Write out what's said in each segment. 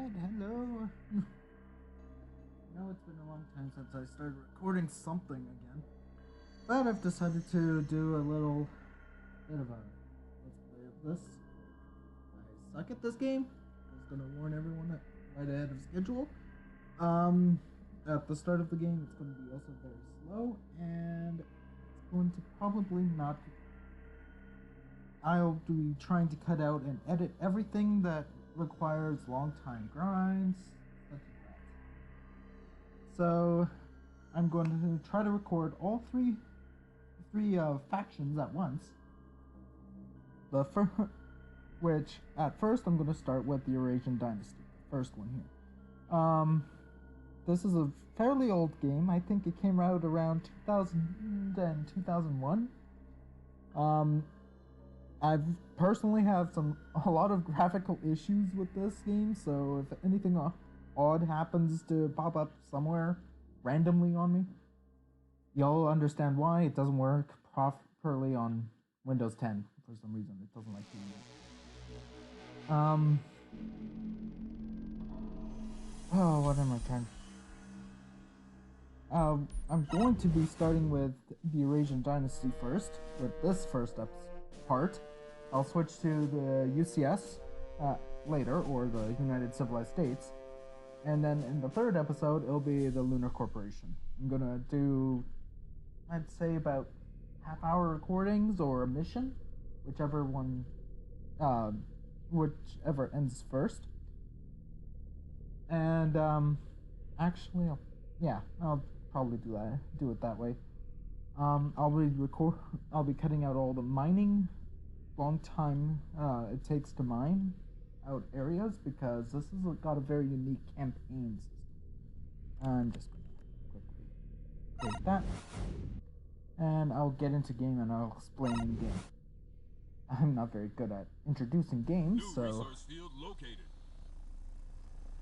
Alright, hello. Now it's been a long time since I started recording something again. But I've decided to do a little bit of a let's play of this. I suck at this game. I was gonna warn everyone that right ahead of schedule. At the start of the game, it's going to be also very slow, and it's going to probably not. I'll be trying to cut out and edit everything that requires long time grinds, such as that. So, I'm going to try to record all three factions at once. Which at first I'm going to start with the Eurasian Dynasty, the first one here. This is a fairly old game. I think it came out around 2000 and 2001. I've personally have a lot of graphical issues with this game, so if anything odd happens to pop up somewhere randomly on me, you'll understand why. It doesn't work properly on Windows 10 for some reason. It doesn't like doing it. Oh, what am I trying? I'm going to be starting with the Eurasian Dynasty first, with this first part. I'll switch to the UCS later, or the United Civilized States, and then in the third episode, it'll be the Lunar Corporation. I'm gonna do, I'd say, about half-hour recordings or a mission, whichever ends first. And actually, I'll probably do it that way. I'll be cutting out all the mining, long time it takes to mine out areas, because this has got a very unique campaign system. I'm just gonna quickly take that, and I'll get into game and I'll explain in game. I'm not very good at introducing games, so. Resource field located.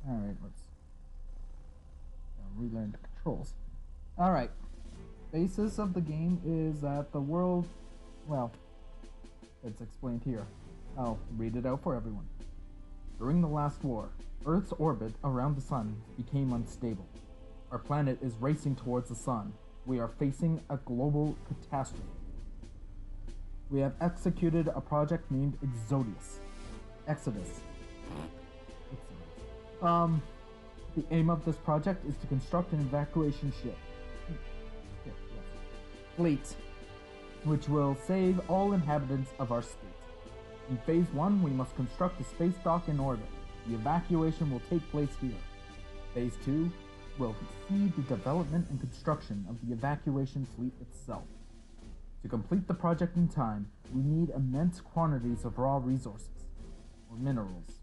All right, let's relearn the controls. All right. Basis of the game is that the world, well, it's explained here. I'll read it out for everyone. During the last war, Earth's orbit around the sun became unstable. Our planet is racing towards the sun. We are facing a global catastrophe. We have executed a project named Exodus. The aim of this project is to construct an evacuation fleet, which will save all inhabitants of our state. In Phase 1, we must construct a space dock in orbit. The evacuation will take place here. Phase 2 will see the development and construction of the evacuation fleet itself. To complete the project in time, we need immense quantities of raw resources, or minerals.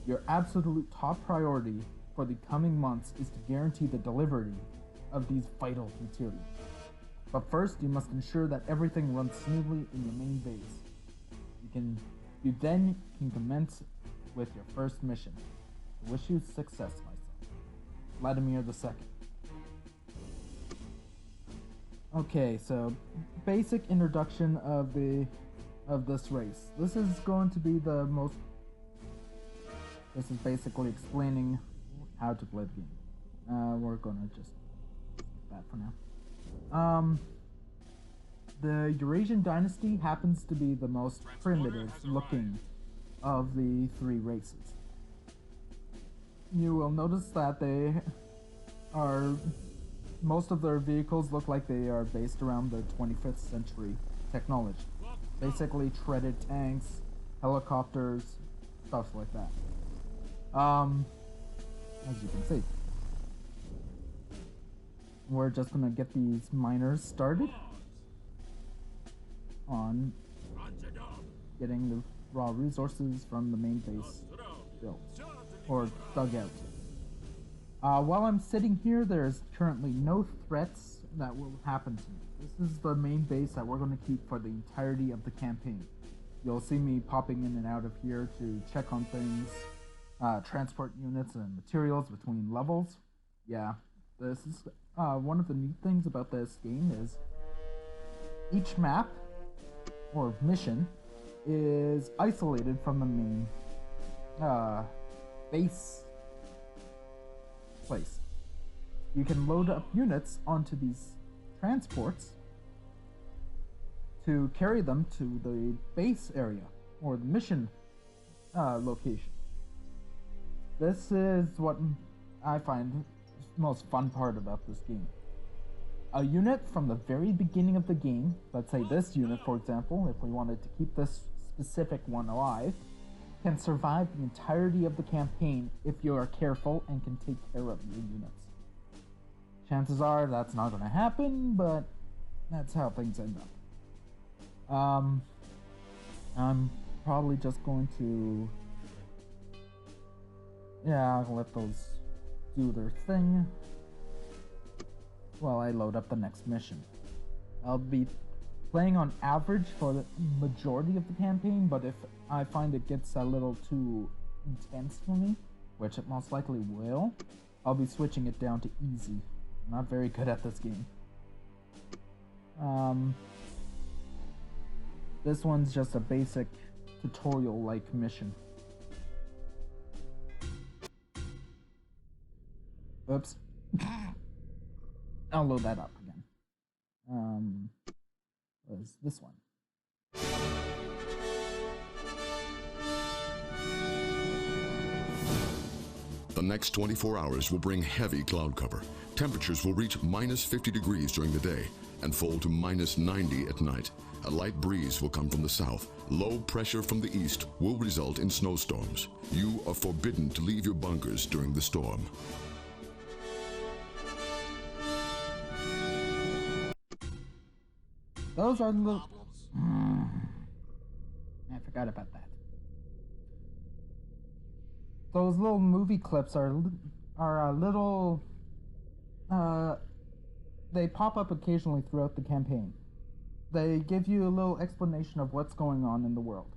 Your absolute top priority for the coming months is to guarantee the delivery of these vital materials. But first, you must ensure that everything runs smoothly in your main base. You then can commence with your first mission. I wish you success, my son. Vladimir II. Okay, so basic introduction of this race. This is going to be the most. This is basically explaining how to play the game. We're gonna just do that for now. The Eurasian Dynasty happens to be the most primitive looking of the three races. You will notice that most of their vehicles look like they are based around the 25th century technology. Basically treaded tanks, helicopters, stuff like that. As you can see. We're just gonna get these miners started on getting the raw resources from the main base built or dug out. While I'm sitting here, there's currently no threats that will happen to me. This is the main base that we're going to keep for the entirety of the campaign. You'll see me popping in and out of here to check on things, transport units and materials between levels. Yeah, this is one of the neat things about this game is each map or mission is isolated from the main base place. You can load up units onto these transports to carry them to the base area or the mission location. This is what I find the most fun part about this game. A unit from the very beginning of the game, let's say this unit for example, if we wanted to keep this specific one alive, can survive the entirety of the campaign if you are careful and can take care of your units. Chances are that's not going to happen, but that's how things end up. I'm probably just going to, I'll let those do their thing while I load up the next mission. I'll be playing on average for the majority of the campaign, but if I find it gets a little too intense for me, which it most likely will, I'll be switching it down to easy. I'm not very good at this game. This one's just a basic tutorial-like mission. Oops. I'll load that up again. Was this one? The next 24 hours will bring heavy cloud cover. Temperatures will reach minus 50 degrees during the day and fall to minus 90 at night. A light breeze will come from the south. Low pressure from the east will result in snowstorms. You are forbidden to leave your bunkers during the storm. Those are the... I forgot about that. Those little movie clips are a little... they pop up occasionally throughout the campaign. They give you a little explanation of what's going on in the world.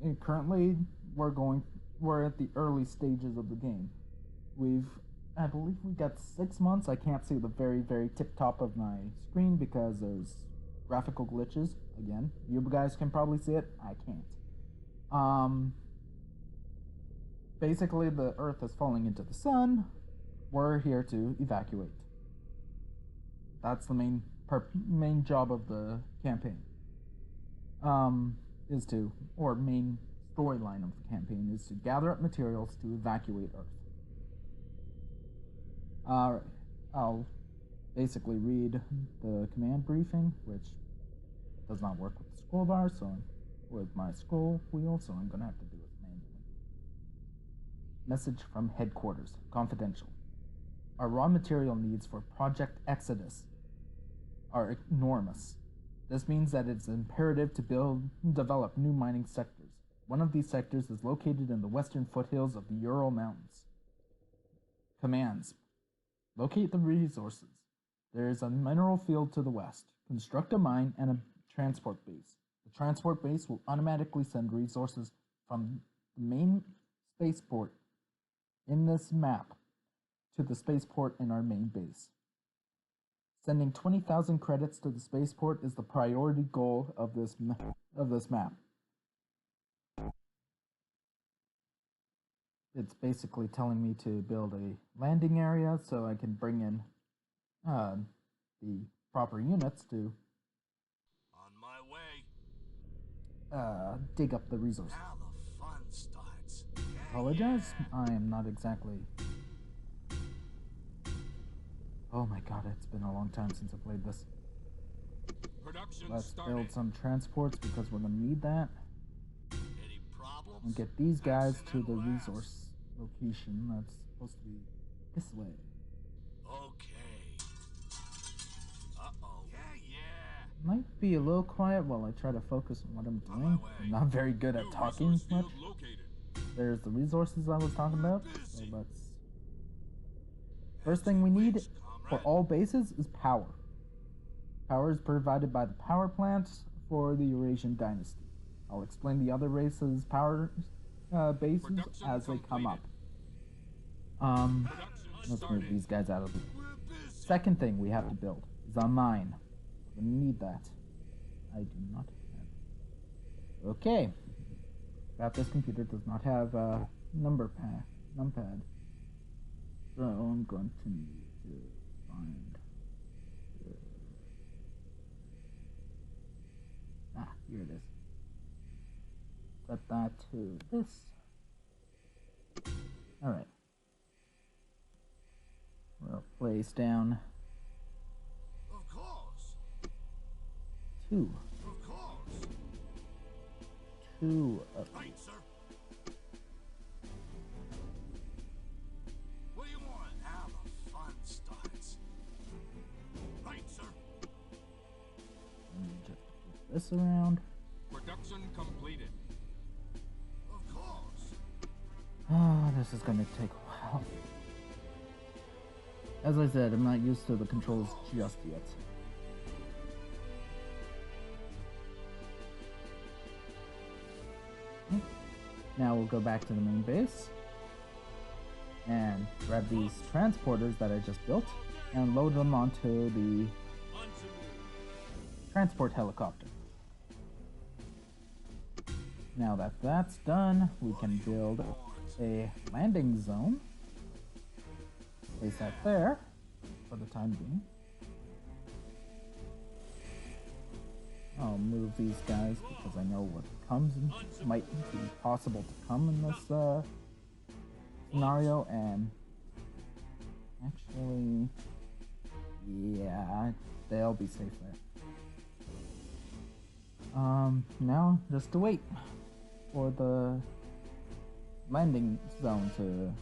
And currently, we're at the early stages of the game. I believe we got 6 months. I can't see the very, very tip top of my screen because there's graphical glitches. Again, you guys can probably see it. I can't. Basically, the Earth is falling into the sun. We're here to evacuate. That's the main job of the campaign. Main storyline of the campaign is to gather up materials to evacuate Earth. I'll basically read the command briefing, which does not work with the scroll bar, with my scroll wheel, so I'm gonna have to do it manually. Message from headquarters, confidential. Our raw material needs for Project Exodus are enormous. This means that it's imperative to develop new mining sectors. One of these sectors is located in the western foothills of the Ural Mountains. Commands. Locate the resources. There is a mineral field to the west. Construct a mine and a transport base. The transport base will automatically send resources from the main spaceport in this map to the spaceport in our main base. Sending 20,000 credits to the spaceport is the priority goal of this map. It's basically telling me to build a landing area so I can bring in the proper units to on my way. Dig up the resources. Now the fun starts. Apologize, I am not exactly... Oh my god, it's been a long time since I played this. Let's build some transports because we're gonna need that. Any problems? And get these guys to the resource location that's supposed to be this way. Okay. Uh-oh. Yeah. Might be a little quiet while I try to focus on what I'm doing. I'm not very good at talking much. There's the resources I was talking about. So let's... First thing we need for all bases is power. Power is provided by the power plants for the Eurasian dynasty. I'll explain the other races' power bases as they come up. Let's move these guys out of the way. Second thing we have to build is a mine. We need that. I do not have it. Okay. This computer does not have numpad. So I'm going to need to find. Here it is. Set that to this. Alright. We'll place down Of course. 2. Of course. 2 Right, sir. What do you want? Now the fun starts. Right, sir. Let me just put this around. Production completed. Of course. Oh, this is gonna take a while. As I said, I'm not used to the controls just yet. Now we'll go back to the main base and grab these transporters that I just built and load them onto the transport helicopter. Now that that's done, we can build a landing zone. Place that there for the time being. I'll move these guys because I know what comes and might be possible to come in this scenario, and actually, yeah, they'll be safe there. Now just to wait for the landing zone to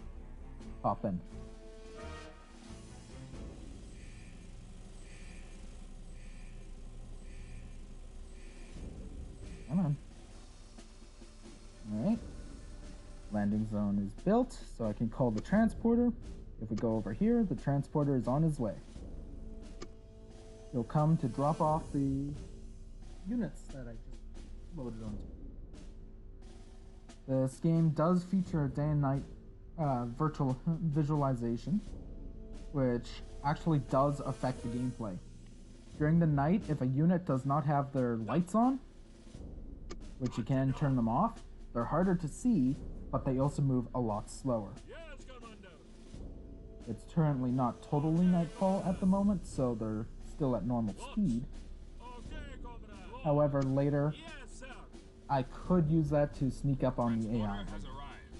pop in. Come on. Alright. Landing zone is built, so I can call the transporter. If we go over here, the transporter is on his way. He'll come to drop off the units that I just loaded onto. This game does feature a day and night virtual visualization, which actually does affect the gameplay. During the night, if a unit does not have their lights on, which you can turn them off, they're harder to see, but they also move a lot slower. Yes, Commander. It's currently not totally nightfall at the moment, so they're still at normal speed. Okay, Commander. However, later, Yes, sir. I could use that to sneak up on the AI. Transporter has arrived.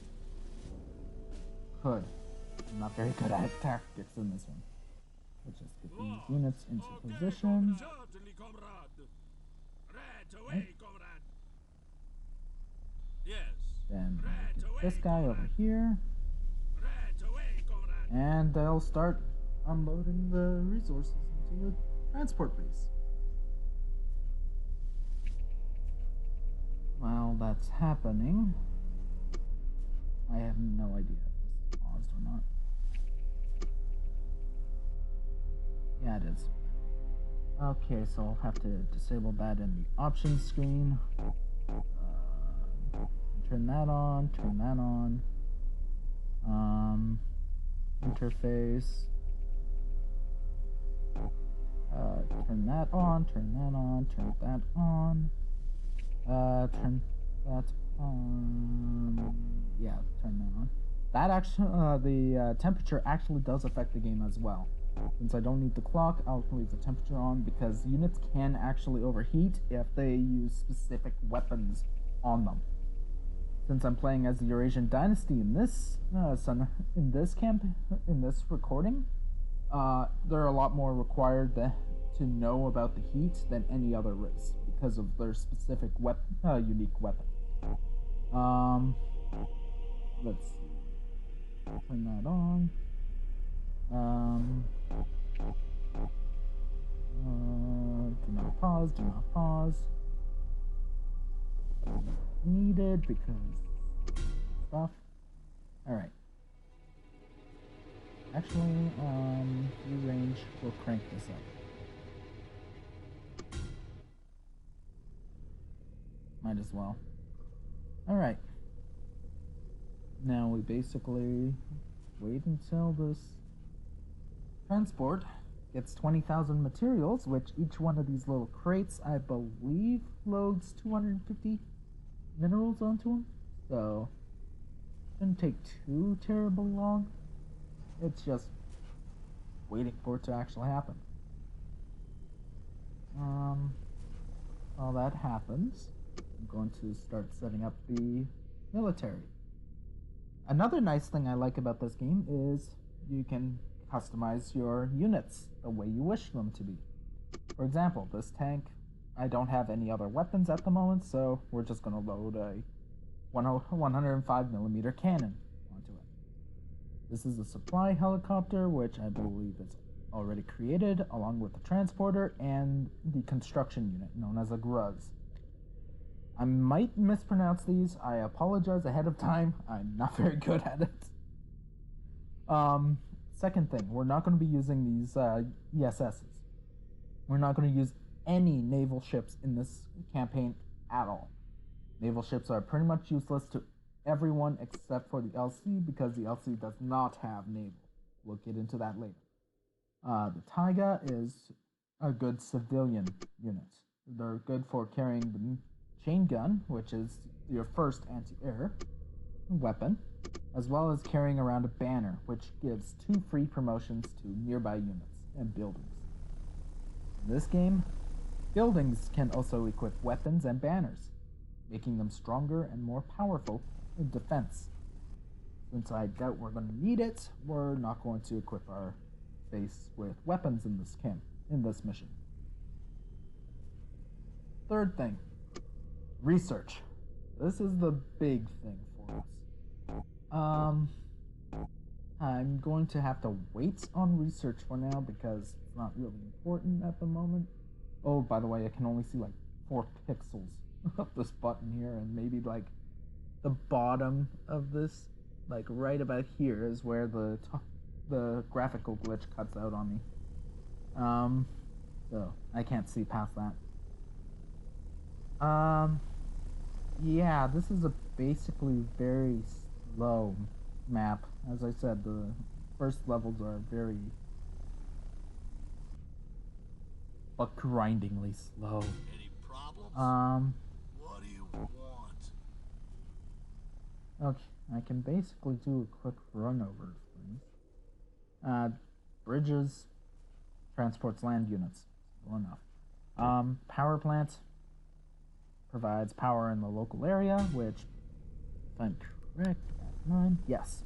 Could. I'm not very good at tactics in this one. Let's just get these units into position. Certainly, comrade. Right away, comrade. Yes. Then get this guy over here, Right away, comrade. and they'll start unloading the resources into the transport base. While that's happening, I have no idea if this is paused or not. Yeah, it is. Okay, so I'll have to disable that in the options screen. Turn that on, turn that on. Interface. Turn that on, turn that on, turn that on. Turn that on. Yeah, turn that on. That actually, the temperature actually does affect the game as well. Since I don't need the clock, I'll leave the temperature on because units can actually overheat if they use specific weapons on them. Since I'm playing as the Eurasian Dynasty in this in this recording, they're a lot more required to know about the heat than any other race because of their specific unique weapon. Let's see. Turn that on. Do not pause. Do not pause. Needed because stuff. Alright. Actually, view range, we'll crank this up. Might as well. Alright. Now we basically wait until this transport gets 20,000 materials, which each one of these little crates, I believe, loads 250 minerals onto them. So Shouldn't take too terribly long. It's just waiting for it to actually happen. While that happens, I'm going to start setting up the military. Another nice thing I like about this game is you can customize your units the way you wish them to be. For example, this tank, I don't have any other weapons at the moment, so we're just going to load a 105mm cannon onto it. This is a supply helicopter, which I believe is already created, along with the transporter and the construction unit, known as a GRUZ. I might mispronounce these. I apologize ahead of time. I'm not very good at it. Second thing, we're not going to be using these ESSs. We're not going to use any naval ships in this campaign at all. Naval ships are pretty much useless to everyone except for the LC because the LC does not have naval. We'll get into that later. The Taiga is a good civilian unit. They're good for carrying the chain gun, which is your first anti-air weapon, as well as carrying around a banner, which gives 2 free promotions to nearby units and buildings. In this game, buildings can also equip weapons and banners, making them stronger and more powerful in defense. Since I doubt we're going to need it, we're not going to equip our base with weapons in this mission. Third thing, research. This is the big thing for us. I'm going to have to wait on research for now because it's not really important at the moment. Oh, by the way, I can only see like 4 pixels of this button here, and maybe like the bottom of this, like right about here, is where the graphical glitch cuts out on me. So I can't see past that. Yeah, this is a basically very slow map. As I said, the first levels are very but grindingly slow. Any problems? What do you want? Okay, I can basically do a quick run over things. Bridges transports land units. Well enough. Power plant provides power in the local area, which, if I'm correct, F9, yes.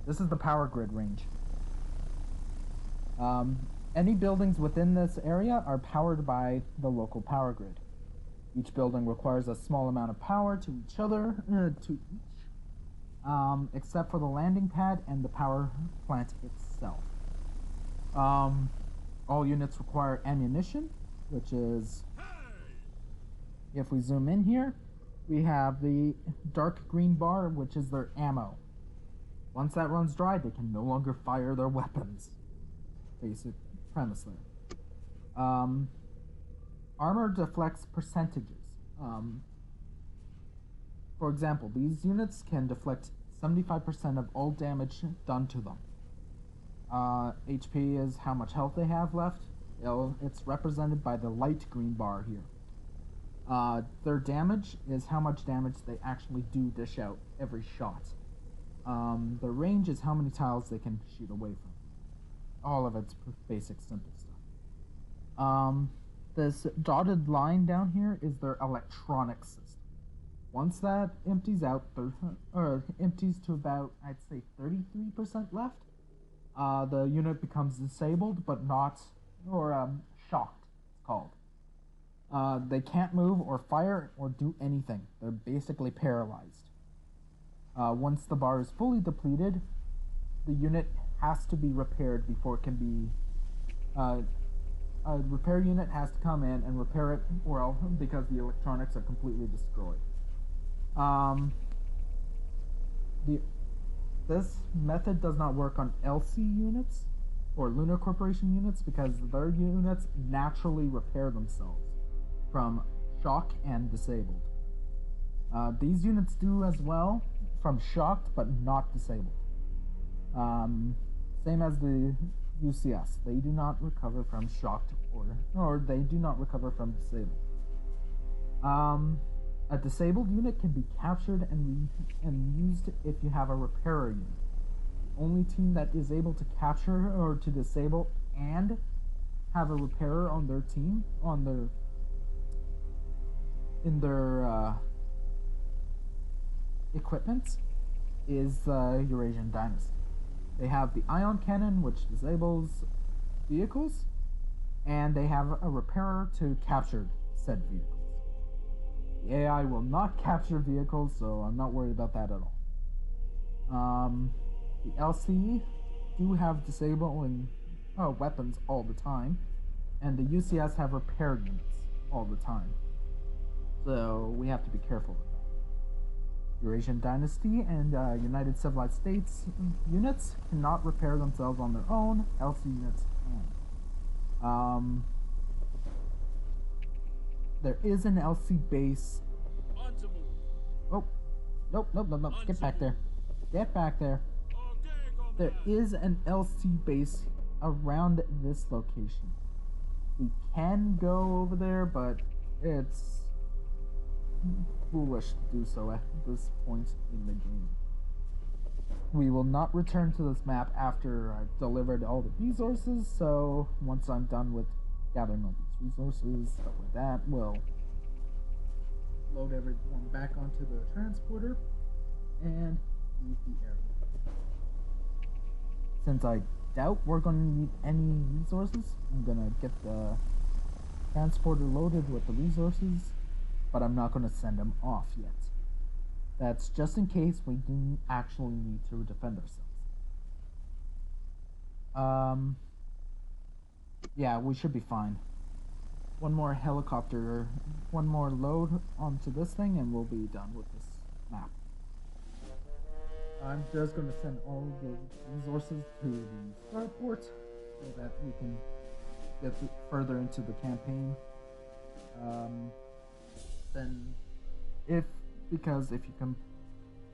This is the power grid range. Any buildings within this area are powered by the local power grid. Each building requires a small amount of power to each except for the landing pad and the power plant itself. All units require ammunition, which is, if we zoom in here, we have the dark green bar, which is their ammo. Once that runs dry, they can no longer fire their weapons. Basic premise there. Armor deflects percentages. For example, these units can deflect 75% of all damage done to them. HP is how much health they have left. It's represented by the light green bar here. Their damage is how much damage they actually do dish out every shot. The range is how many tiles they can shoot away from. All of it's basic, simple stuff. This dotted line down here is their electronic system. Once that empties out, or empties to about, I'd say, 33% left, the unit becomes disabled, but not, or shocked, it's called. They can't move or fire or do anything. They're basically paralyzed. Once the bar is fully depleted, the unit has to be repaired before it can be... a repair unit has to come in and repair it, well, because the electronics are completely destroyed. This method does not work on LC units or Lunar Corporation units because their units naturally repair themselves from shock and disabled. These units do as well from shocked but not disabled. Same as the UCS. They do not recover from shocked or they do not recover from disabled. A disabled unit can be captured and used if you have a repairer unit. The only team that is able to capture or to disable and have a repairer on their team, in their equipment, is Eurasian Dynasty. They have the ion cannon, which disables vehicles, and they have a repairer to capture said vehicles. The AI will not capture vehicles, so I'm not worried about that at all. The LC do have disabling weapons all the time, and the UCS have repair units all the time. So we have to be careful with that. Eurasian Dynasty and United Civilized States units cannot repair themselves on their own. LC units can. There is an LC base. On to move. Oh, nope. Get back there. Get back there. Okay, There comrade. is an LC base around this location. We can go over there, but it's foolish to do so at this point in the game. We will not return to this map after I've delivered all the resources, so once I'm done with gathering all these resources, stuff like that, we'll load everyone back onto the transporter and leave the area. Since I doubt we're going to need any resources, I'm going to get the transporter loaded with the resources, but I'm not going to send them off yet. That's just in case we do actually need to defend ourselves. Yeah, we should be fine. One more helicopter, one more load onto this thing, and we'll be done with this map. I'm just going to send all the resources to the starport so that we can get further into the campaign. Because if you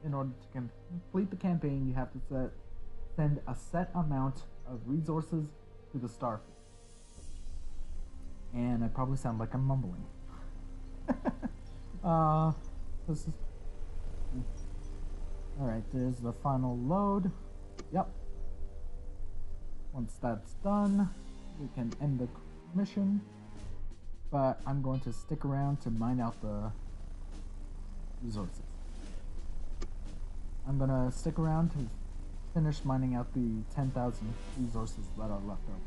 in order to complete the campaign, you have to send a set amount of resources to the starport. And I probably sound like I'm mumbling. This is... Alright, there's the final load. Yep. Once that's done, we can end the mission. But I'm going to stick around to mine out the resources. I'm gonna stick around to finish mining out the 10,000 resources that are left over.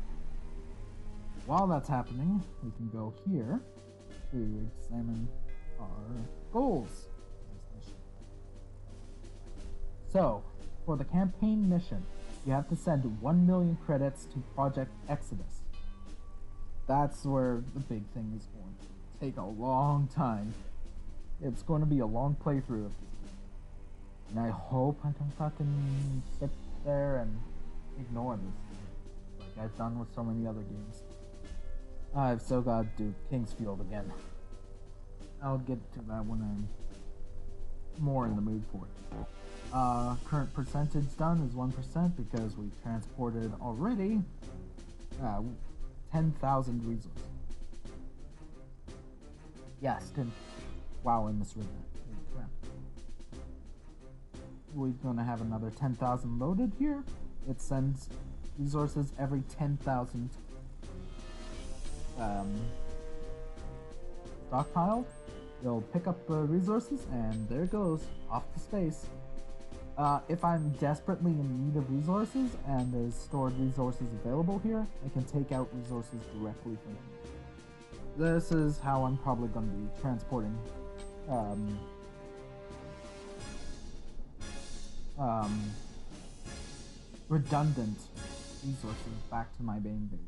While that's happening, we can go here to examine our goals. So, for the campaign mission, you have to send 1 million credits to Project Exodus. That's where the big thing is going to take a long time. It's going to be a long playthrough of this. And I hope I don't fucking sit there and ignore this, like I've done with so many other games. I've still got to do Kingsfield again. I'll get to that when I'm more in the mood for it. Current percentage done is 1% because we transported already 10,000 resources. Yes, wow, I misread that. Crap. We're gonna have another 10,000 loaded here. It sends resources every 10,000 stockpiled. You'll pick up the resources, and there it goes, off to space. If I'm desperately in need of resources and there's stored resources available here, I can take out resources directly from here. This is how I'm probably going to be transporting redundant resources back to my main base.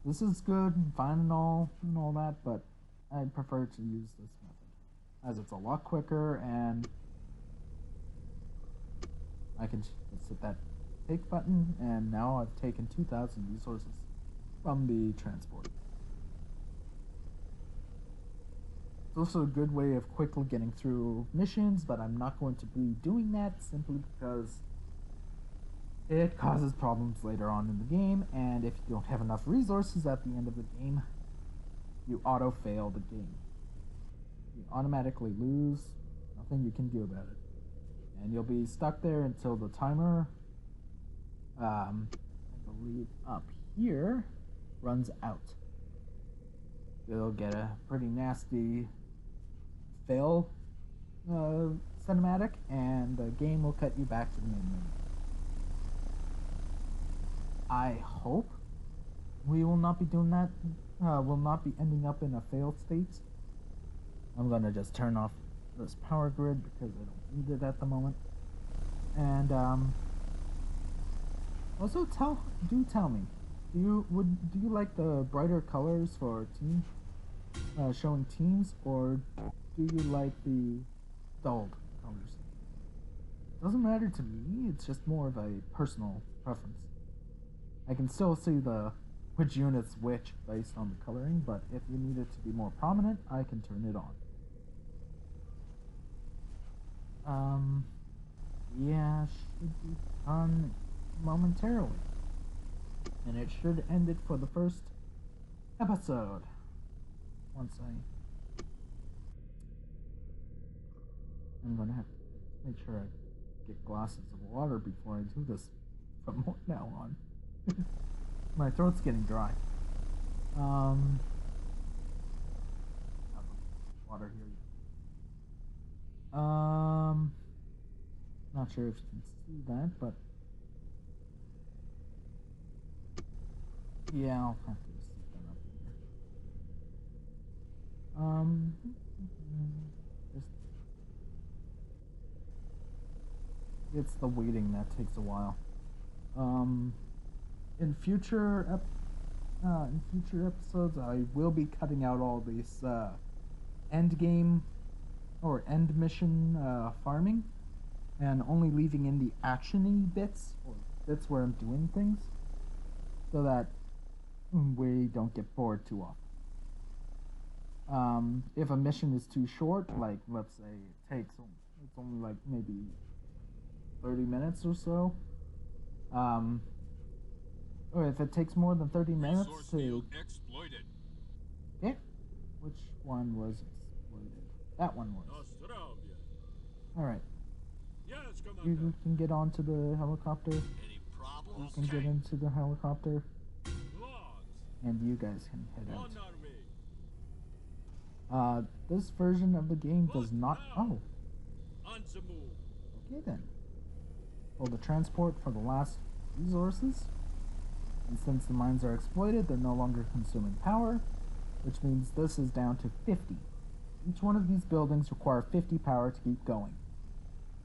This is good and fine and all that, but I prefer to use this method as it's a lot quicker, and I can just hit that take button, and now I've taken 2,000 resources from the transport. It's also a good way of quickly getting through missions, but I'm not going to be doing that simply because it causes problems later on in the game, and if you don't have enough resources at the end of the game, you auto-fail the game. You automatically lose. Nothing you can do about it. And you'll be stuck there until the timer, I believe up here, runs out. You'll get a pretty nasty fail cinematic, and the game will cut you back to the main menu. I hope we will not be doing that. Will not be ending up in a failed state. I'm gonna just turn off this power grid because I don't need it at the moment. And also tell me, do you like the brighter colors for team showing teams, or do you like the dulled colors? Doesn't matter to me. It's just more of a personal preference. I can still see which unit's which based on the coloring, but if you need it to be more prominent, I can turn it on. Yeah, should be done momentarily. And it should end it for the first episode. Once I'm gonna have to make sure I get glasses of water before I do this from now on. My throat's getting dry. Water here. Not sure if you can see that, but yeah, I'll have to set that up here. It's the waiting that takes a while. In future episodes, I will be cutting out all these end game or end mission farming, and only leaving in the actiony bits, or bits where I'm doing things, so that we don't get bored too often. If a mission is too short, like let's say it's only like maybe 30 minutes or so, or if it takes more than 30 minutes to exploited. Okay, which one was exploited? That one was. Alright. Yes, You can get onto the helicopter. Any problems? You can get into the helicopter. Logs. And you guys can head On out. our way. This version of the game does not... Oh, On the move. okay then. Well, the transport for the last resources. And since the mines are exploited, they're no longer consuming power, which means this is down to 50. Each one of these buildings require 50 power to keep going.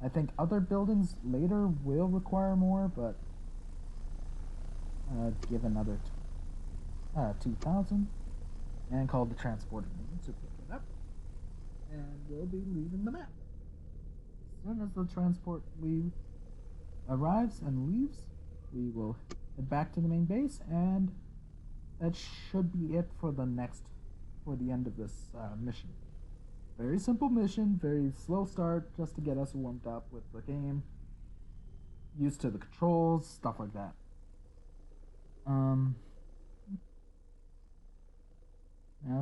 I think other buildings later will require more, but give another 2,000 and call the transporter unit to pick it up, and we'll be leaving the map. As soon as the transport arrives and leaves, we will head back to the main base, and that should be it for the end of this mission. Very simple mission, very slow start, just to get us warmed up with the game, used to the controls, stuff like that. Now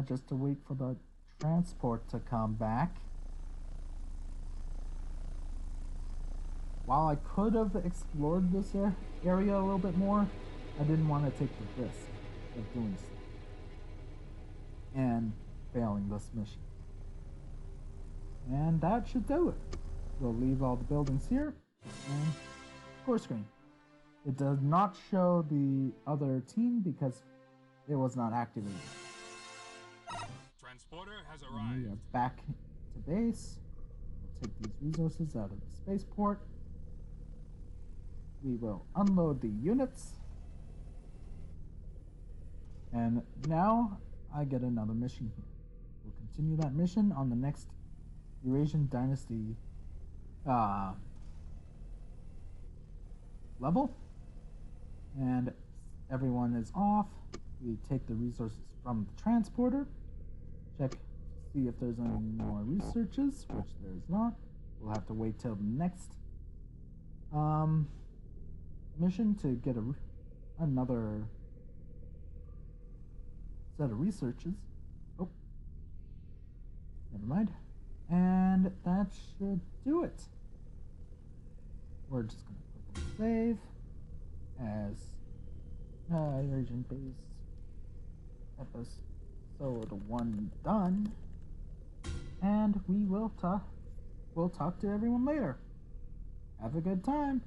just to wait for the transport to come back. While I could have explored this area a little bit more, I didn't want to take the risk of doing so and failing this mission. And that should do it. We'll leave all the buildings here and score screen. It does not show the other team because it was not activated. Transporter has And arrived. we are back to base. We'll take these resources out of the spaceport. We will unload the units. And now I get another mission here. We'll continue that mission on the next Eurasian Dynasty level. And everyone is off. We take the resources from the transporter. Check to see if there's any more researches, which there is not. We'll have to wait till the next mission to get another set of researches. Oh. Never mind. And that should do it. We're just gonna quickly save as urgent-based episode 1 done, and we'll talk to everyone later. Have a good time.